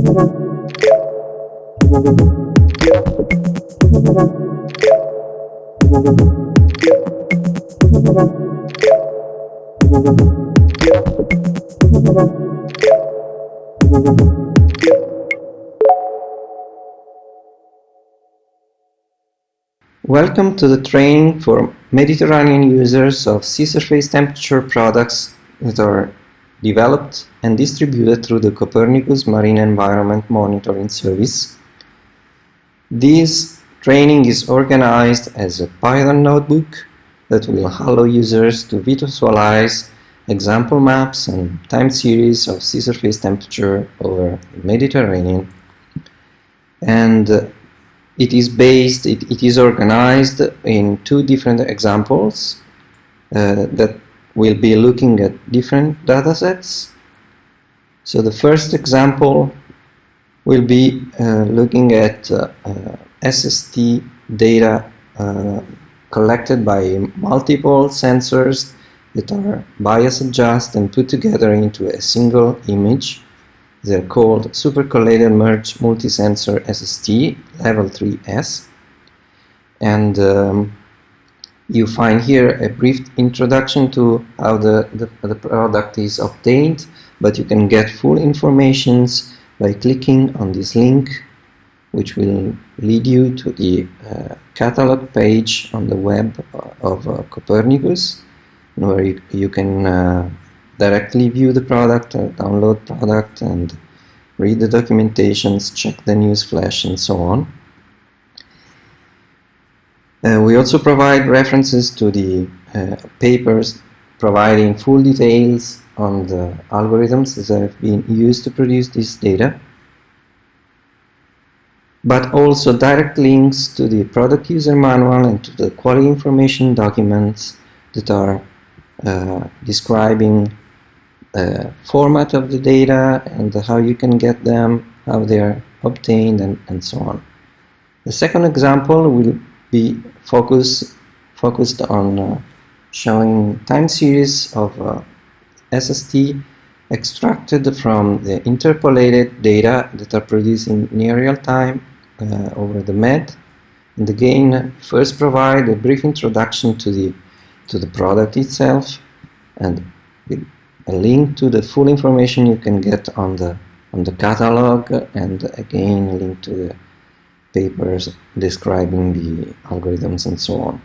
Welcome to the training for Mediterranean users of sea surface temperature products that are developed and distributed through the Copernicus Marine Environment Monitoring Service. This training is organized as a Python notebook that will allow users to visualize example maps and time series of sea surface temperature over the Mediterranean. And it is organized in two different examples that will be looking at different data sets. So the first example will be looking at SST data collected by multiple sensors that are bias adjusted and put together into a single image. They're called Supercollated Merge Multisensor SST Level 3S. And you find here a brief introduction to how the product is obtained, but you can get full information by clicking on this link, which will lead you to the catalog page on the web of Copernicus, where you can directly view the product or download product and read the documentations, check the news flash, and so on. We also provide references to the papers providing full details on the algorithms that have been used to produce this data, but also direct links to the product user manual and to the quality information documents that are describing the format of the data and how you can get them, how they are obtained, and so on. The second example will be focused on showing time series of SST extracted from the interpolated data that are produced in near real time over the MED. And again, first provide a brief introduction to the product itself, and with a link to the full information you can get on the catalog, and again a link to the papers describing the algorithms and so on.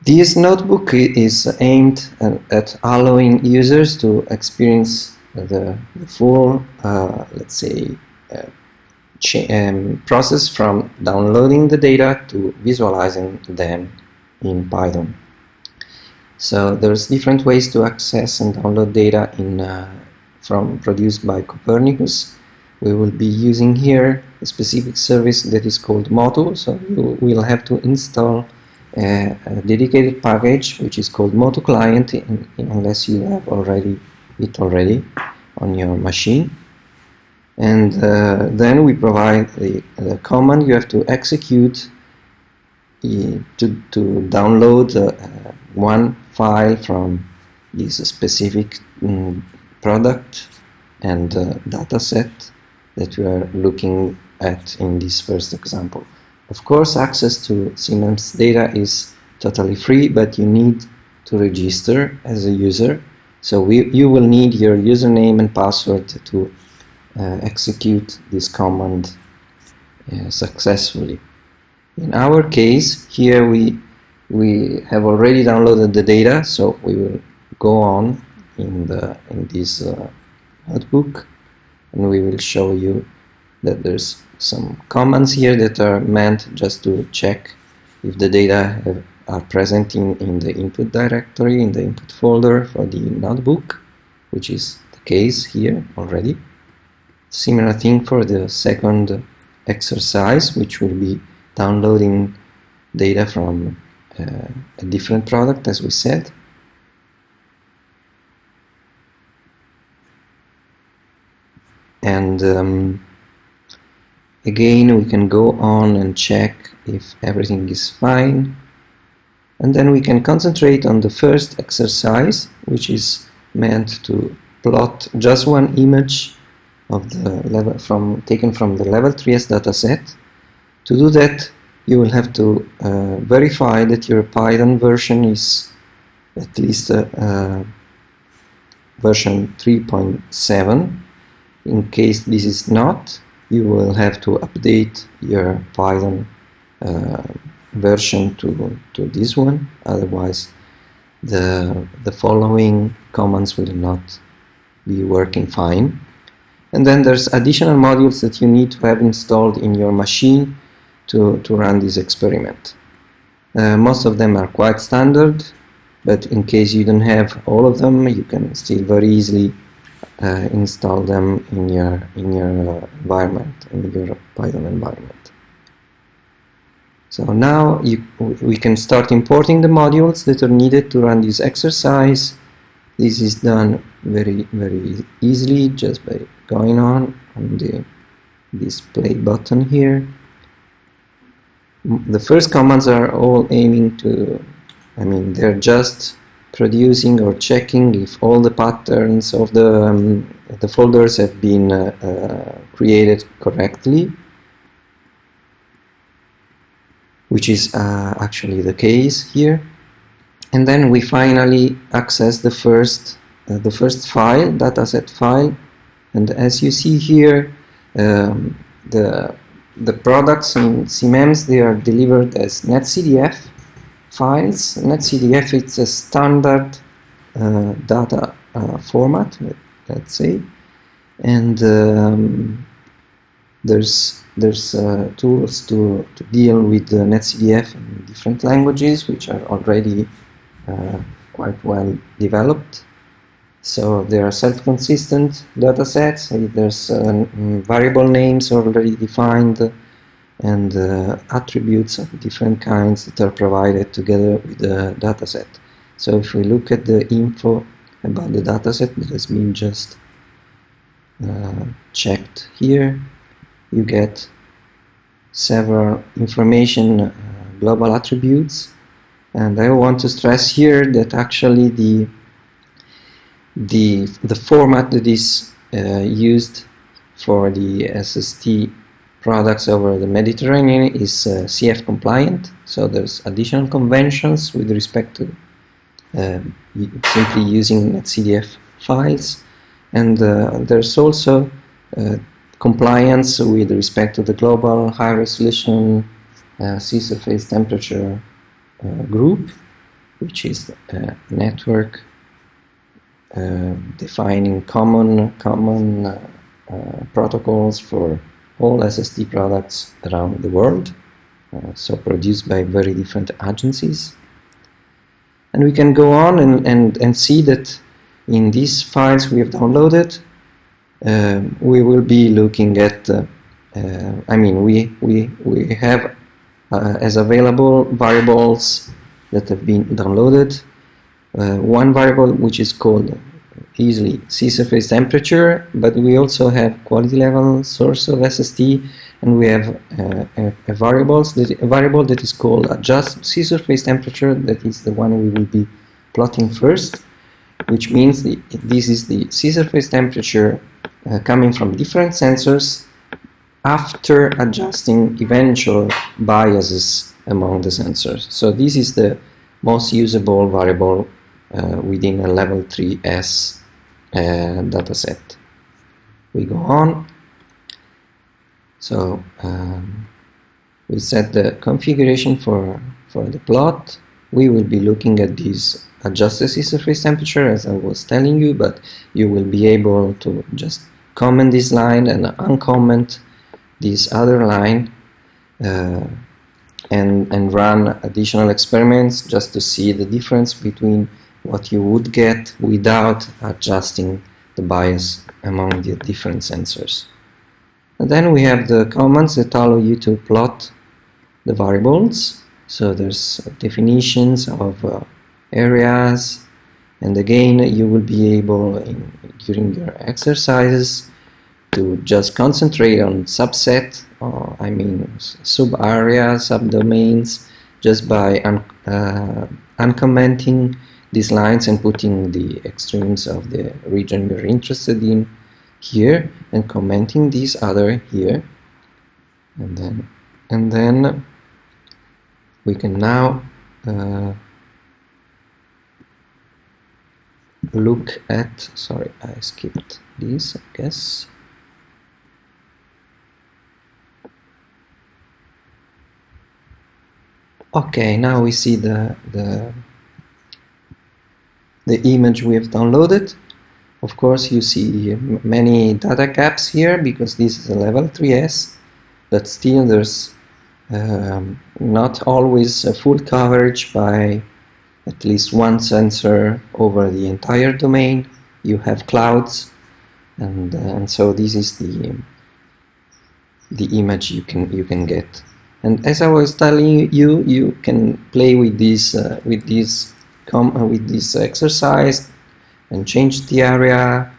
This notebook is aimed at allowing users to experience the full, let's say, process from downloading the data to visualizing them in Python. So there's different ways to access and download data produced by Copernicus. We will be using here a specific service that is called Motu, so you will have to install a dedicated package which is called Motu Client unless you have it already on your machine. And then we provide the command you have to execute to download one file from this specific product and data set that we are looking at in this first example. Of course, access to CMEMS data is totally free, but you need to register as a user. So you will need your username and password to execute this command successfully. In our case, here we have already downloaded the data, so we will go on in this notebook, and we will show you that there's some commands here that are meant just to check if the data are present in the input directory, in the input folder for the notebook, which is the case here already. Similar thing for the second exercise, which will be downloading data from a different product, as we said. And again, we can go on and check if everything is fine. And then we can concentrate on the first exercise, which is meant to plot just one image of the level taken from the level 3S dataset. To do that, you will have to verify that your Python version is at least version 3.7. In case this is not, you will have to update your Python version to this one. Otherwise, the following commands will not be working fine. And then there's additional modules that you need to have installed in your machine to run this experiment. Most of them are quite standard, but in case you don't have all of them, you can still very easily install them in your environment, in your Python environment. So now we can start importing the modules that are needed to run this exercise. This is done very easily just by going on the display button here. The first commands are all aiming to, they're just producing or checking if all the patterns of the folders have been created correctly, which is actually the case here. And then we finally access the first file, dataset file, and as you see here, the products in CMEMS, they are delivered as netcdf files. netcdf is a standard data format, let's say, and there's tools to deal with the netcdf in different languages, which are already quite well developed. So there are self-consistent datasets. There's variable names already defined, and attributes of different kinds that are provided together with the dataset. So if we look at the info about the dataset that has been just checked here, you get several information global attributes, and I want to stress here that actually the format that is used for the SST products over the Mediterranean is CF compliant, so there's additional conventions with respect to simply using netcdf files, and there's also compliance with respect to the global high resolution sea surface temperature group, which is a network defining common protocols for all SST products around the world, so produced by very different agencies. And we can go on and see that in these files we have downloaded, we will be looking at, we have as available variables that have been downloaded. One variable which is called easily sea surface temperature, but we also have quality level, source of SST, and we have a variable that is called adjust sea surface temperature. That is the one we will be plotting first, which means this is the sea surface temperature coming from different sensors after adjusting eventual biases among the sensors. So this is the most usable variable within a level 3S dataset. We go on. So we set the configuration for the plot. We will be looking at this adjusted sea surface temperature, as I was telling you, but you will be able to just comment this line and uncomment this other line and run additional experiments just to see the difference between what you would get without adjusting the bias among the different sensors. And then we have the commands that allow you to plot the variables. So there's definitions of areas, and again you will be able during your exercises to just concentrate on subset, or sub-areas, subdomains, just by uncommenting these lines and putting the extremes of the region you're interested in here and commenting this other here, and then we can now look at, sorry, I skipped this, I guess. Okay, now we see the image we have downloaded. Of course, you see many data gaps here because this is a level 3S, but still there's not always a full coverage by at least one sensor over the entire domain. You have clouds, and so this is the image you can get. And as I was telling you, you can play with this exercise and change the area,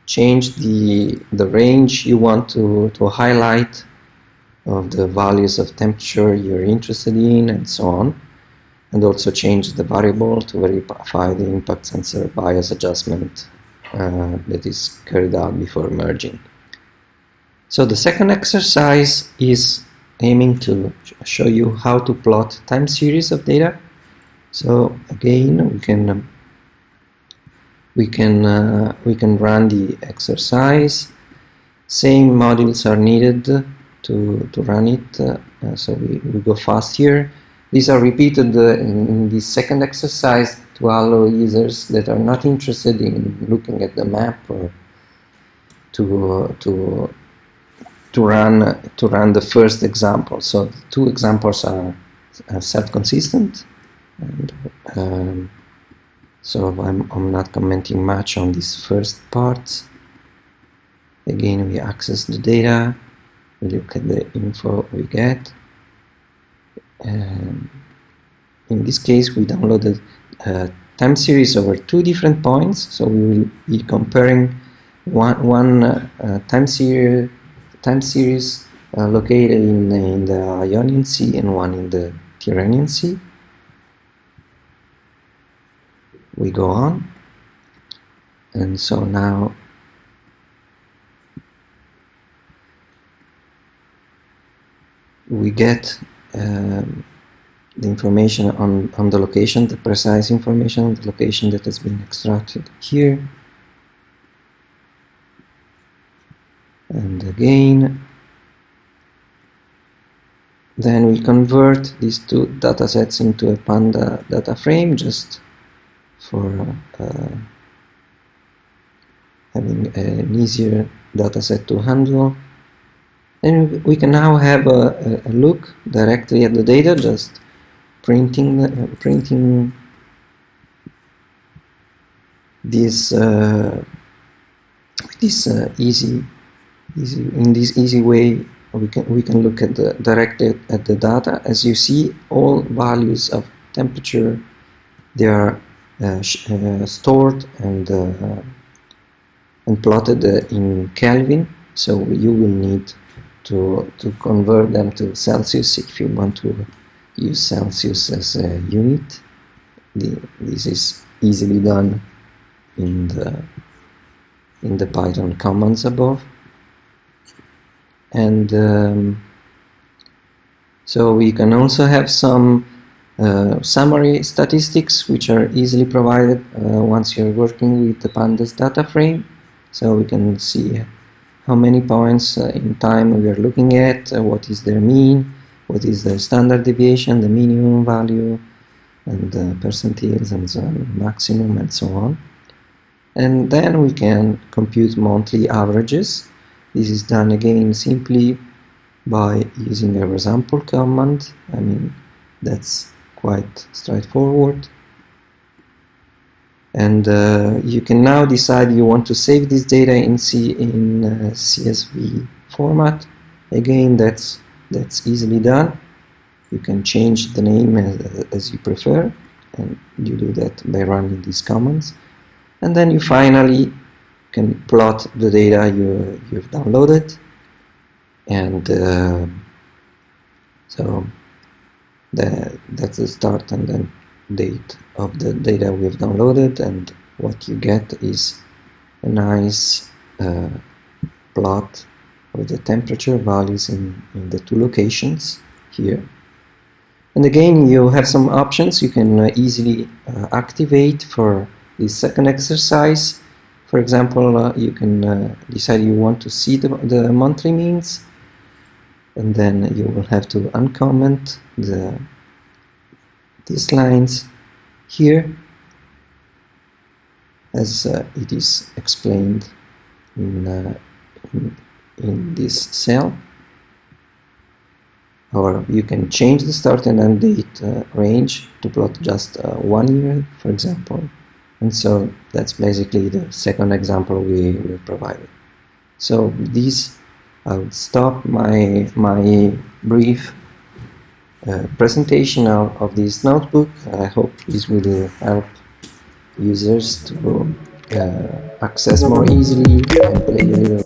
change the range you want to highlight of the values of temperature you're interested in, and so on, and also change the variable to verify the impact sensor bias adjustment that is carried out before merging. So the second exercise is aiming to show you how to plot time series of data. So again, we can run the exercise. Same modules are needed to run it, so we go fast here. These are repeated in the second exercise to allow users that are not interested in looking at the map or to run the first example. So the two examples are self-consistent, and so I'm not commenting much on these first parts. Again, we access the data, we look at the info we get. In this case, we downloaded a time series over two different points, so we will be comparing one time series located in the Ionian Sea and one in the Tyrrhenian Sea. We go on, and so now we get the information on the location, the precise information on the location that has been extracted here. And again, then we convert these two data sets into a Panda data frame just for having an easier data set to handle. And we can now have a look directly at the data, just printing this easy way. We can look at directly at the data. As you see, all values of temperature, they are stored and plotted in Kelvin. So you will need to convert them to Celsius if you want to use Celsius as a unit. This is easily done in the Python commands above. And so we can also have some summary statistics which are easily provided once you're working with the Pandas data frame. So we can see how many points in time we are looking at, what is their mean, what is their standard deviation, the minimum value, and the percentiles, and so on, maximum, and so on. And then we can compute monthly averages. This is done again simply by using a resample command. I mean, that's quite straightforward. And you can now decide you want to save this data in CSV format. Again, that's easily done. You can change the name as you prefer, and you do that by running these commands. And then you finally can plot the data you've downloaded, and so that's the start and then date of the data we've downloaded, and what you get is a nice plot of the temperature values in the two locations here. And again, you have some options you can easily activate for this second exercise. For example, you can decide you want to see the monthly means, and then you will have to uncomment these lines here, as it is explained in this cell. Or you can change the start and end date range to plot just 1 year, for example. And so that's basically the second example we will provide. So this, I would stop my brief presentation of this notebook. I hope this will help users to access more easily and play a little.